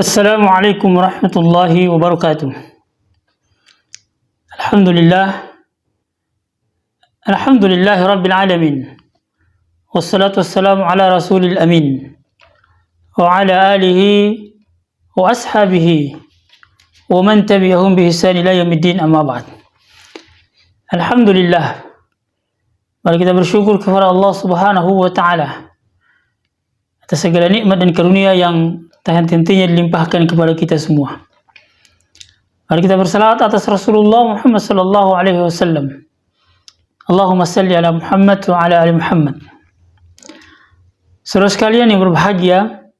Assalamualaikum warahmatullahi wabarakatuh. Alhamdulillah. Alhamdulillahi rabbil alamin. Wassalatu wassalamu ala rasulil amin. Wa ala alihi wa ashabihi wa man tabi'ahum bi ihsan ila yaumiddin, amma ba'd. Alhamdulillah. Mari kita bersyukur kepada Allah Subhanahu wa taala atas segala nikmat dan karunia yang tak henti-hentinya dilimpahkan kepada kita semua. Mari kita bersalawat atas Rasulullah Muhammad sallallahu alaihi wasallam. Allahumma salli ala Muhammad wa ala ali Muhammad. Saudara sekalian yang berbahagia,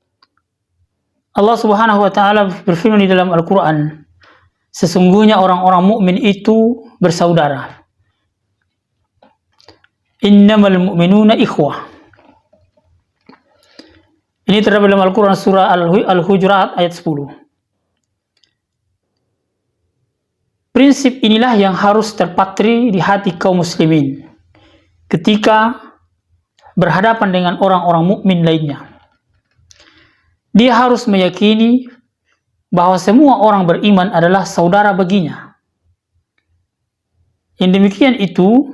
Allah Subhanahu wa taala berfirman di dalam Al-Qur'an, sesungguhnya orang-orang mukmin itu bersaudara. Innamal mu'minuna ikhwah. Ini terdapat dalam Al-Quran surah Al-Hujurat ayat 10. Prinsip inilah yang harus terpatri di hati kaum muslimin ketika berhadapan dengan orang-orang mukmin lainnya. Dia harus meyakini bahwa semua orang beriman adalah saudara baginya. Yang demikian itu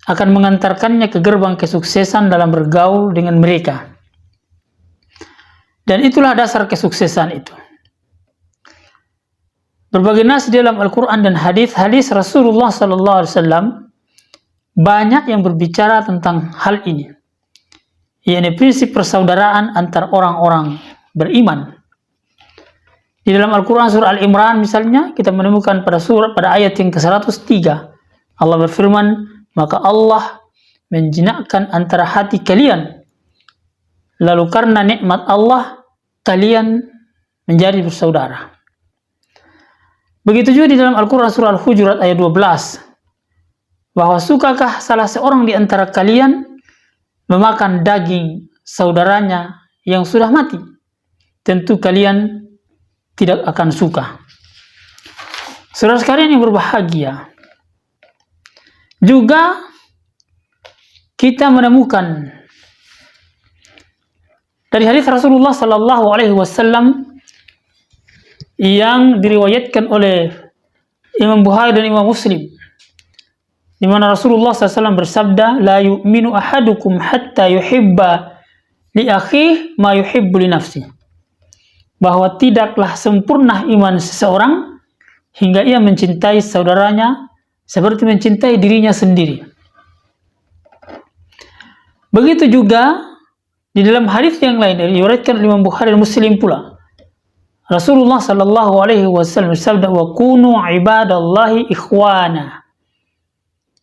akan mengantarkannya ke gerbang kesuksesan dalam bergaul dengan mereka. Dan itulah dasar kesuksesan itu. Berbagai nas dalam Al-Quran dan hadis-hadis Rasulullah SAW banyak yang berbicara tentang hal ini, yakni prinsip persaudaraan antar orang-orang beriman. Di dalam Al-Quran surah Al-Imran misalnya, kita menemukan pada ayat yang ke-103, Allah berfirman, maka Allah menjinakkan antara hati kalian, lalu karena nikmat Allah, kalian menjadi bersaudara. Begitu juga di dalam Al-Quran surah Al-Hujurat ayat 12, bahwa sukakah salah seorang di antara kalian memakan daging saudaranya yang sudah mati? Tentu kalian tidak akan suka. Saudara sekalian yang berbahagia, juga kita menemukan dari hadis Rasulullah sallallahu alaihi wasallam yang diriwayatkan oleh Imam Bukhari dan Imam Muslim, di mana Rasulullah SAW bersabda, la yu'minu ahadukum hatta yuhibba li akhihi ma yuhibbu li nafsihi, bahwa tidaklah sempurna iman seseorang hingga ia mencintai saudaranya seperti mencintai dirinya sendiri. Begitu juga di dalam hadis yang lain diriwayatkan oleh Imam Bukhari dan Muslim pula, Rasulullah sallallahu alaihi wasallam bersabda, wa kunu ibadallahi ikhwana.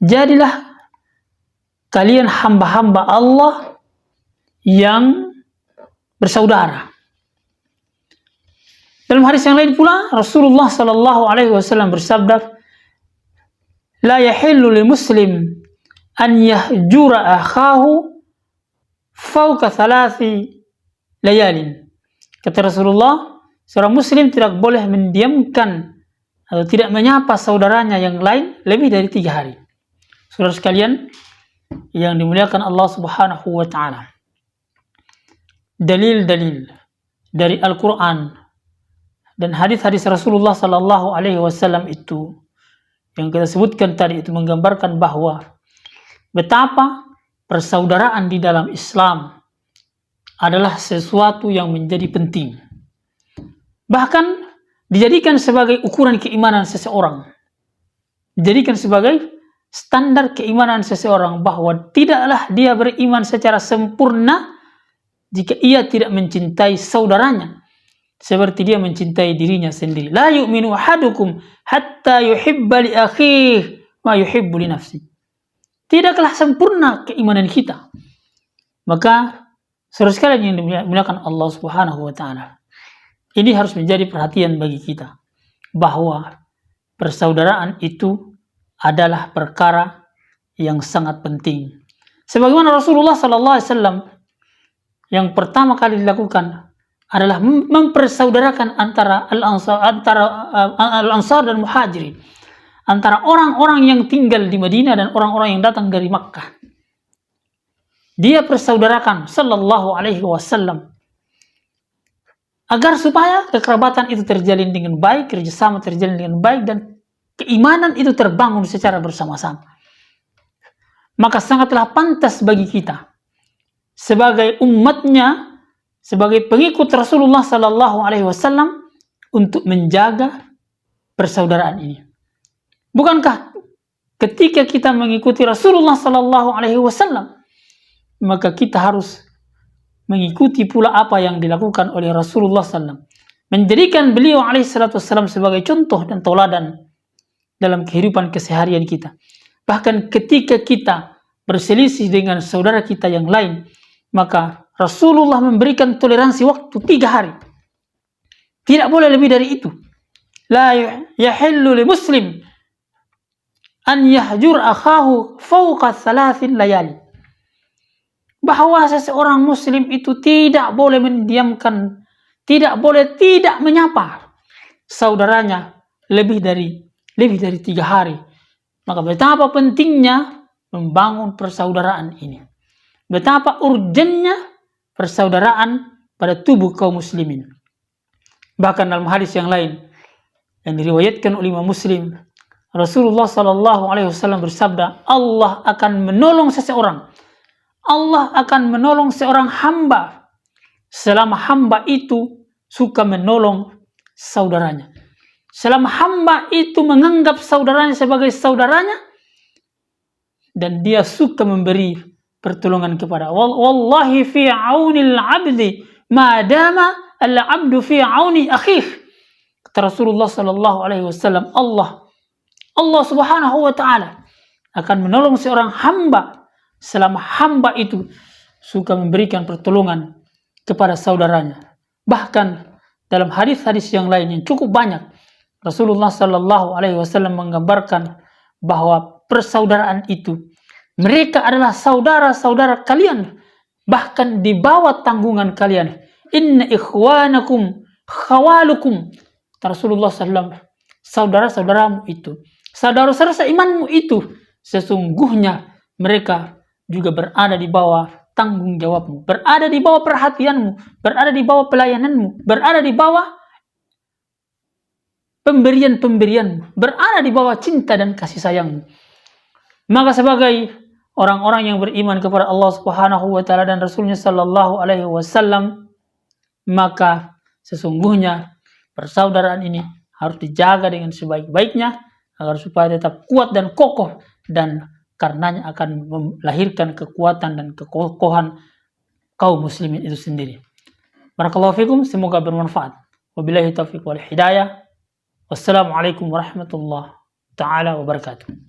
Jadilah kalian hamba-hamba Allah yang bersaudara. Dalam hadis yang lain pula Rasulullah sallallahu alaihi wasallam bersabda, la yahillu lil muslim an yahjura akhahu fauqa thalathi layalin. Kata Rasulullah, seorang muslim tidak boleh mendiamkan atau tidak menyapa saudaranya yang lain lebih dari 3 hari. Saudara sekalian yang dimuliakan Allah Subhanahu wa taala, dalil-dalil dari Al-Quran dan hadis-hadis Rasulullah sallallahu alaihi wasallam itu yang kita sebutkan tadi itu menggambarkan bahwa betapa persaudaraan di dalam Islam adalah sesuatu yang menjadi penting. Bahkan dijadikan sebagai ukuran keimanan seseorang. Dijadikan sebagai standar keimanan seseorang, bahwa tidaklah dia beriman secara sempurna jika ia tidak mencintai saudaranya seperti dia mencintai dirinya sendiri. La yu'minu ahadukum hatta yuhibba li akhihi ma yuhibbu li nafsihi. Tidaklah sempurna keimanan kita. Maka saudara sekalian yang dimuliakan Allah Subhanahu wa taala, ini harus menjadi perhatian bagi kita, bahwa persaudaraan itu adalah perkara yang sangat penting. Sebagaimana Rasulullah sallallahu alaihi wasallam yang pertama kali dilakukan adalah mempersaudarakan antara Al-Ansar dan Muhajirin, antara orang-orang yang tinggal di Madinah dan orang-orang yang datang dari Makkah. Dia persaudarakan sallallahu alaihi wasallam agar supaya kekerabatan itu terjalin dengan baik, kerjasama terjalin dengan baik, dan keimanan itu terbangun secara bersama-sama. Maka sangatlah pantas bagi kita sebagai umatnya, sebagai pengikut Rasulullah Sallallahu Alaihi Wasallam untuk menjaga persaudaraan ini. Bukankah ketika kita mengikuti Rasulullah Sallallahu Alaihi Wasallam, maka kita harus mengikuti pula apa yang dilakukan oleh Rasulullah SAW, menjadikan beliau alaihissalam sebagai contoh dan tauladan dalam kehidupan keseharian kita. Bahkan ketika kita berselisih dengan saudara kita yang lain, maka Rasulullah memberikan toleransi waktu 3 hari. Tidak boleh lebih dari itu. La yahillu li muslim an yahjur akhahu fawqa 3 layali. Bahwa seseorang muslim itu tidak boleh mendiamkan, tidak boleh tidak menyapa saudaranya lebih dari 3 hari. Maka betapa pentingnya membangun persaudaraan ini. Betapa urgennya persaudaraan pada tubuh kaum muslimin. Bahkan dalam hadis yang lain yang diriwayatkan oleh Imam Muslim, Rasulullah SAW bersabda, Allah akan menolong seseorang, Allah akan menolong seorang hamba selama hamba itu suka menolong saudaranya. Selama hamba itu menganggap saudaranya sebagai saudaranya dan dia suka memberi pertolongan kepada. Wallahi fi aunil abdi madama al-abdu fi auni akhih. Kata Rasulullah sallallahu alaihi wasallam, Allah Subhanahu wa taala akan menolong seorang hamba selama hamba itu suka memberikan pertolongan kepada saudaranya. Bahkan dalam hadis-hadis yang lain yang cukup banyak, Rasulullah Sallallahu Alaihi Wasallam menggambarkan bahwa persaudaraan itu, mereka adalah saudara-saudara kalian, bahkan di bawah tanggungan kalian. Inna ikhwanakum khawalukum. Rasulullah SAW, saudara-saudaramu itu, saudara-saudara seimanmu itu, sesungguhnya mereka juga berada di bawah tanggung jawabmu, berada di bawah perhatianmu, berada di bawah pelayananmu, berada di bawah pemberian-pemberianmu, berada di bawah cinta dan kasih sayangmu. Maka sebagai orang-orang yang beriman kepada Allah Subhanahu wa taala dan Rasulnya sallallahu alaihi wasallam, maka sesungguhnya persaudaraan ini harus dijaga dengan sebaik-baiknya agar supaya tetap kuat dan kokoh, dan karenanya akan melahirkan kekuatan dan kekokohan kaum muslimin itu sendiri. Barakallahu fikum, semoga bermanfaat. Wabillahi taufiq wal hidayah. Wassalamualaikum warahmatullahi taala wabarakatuh.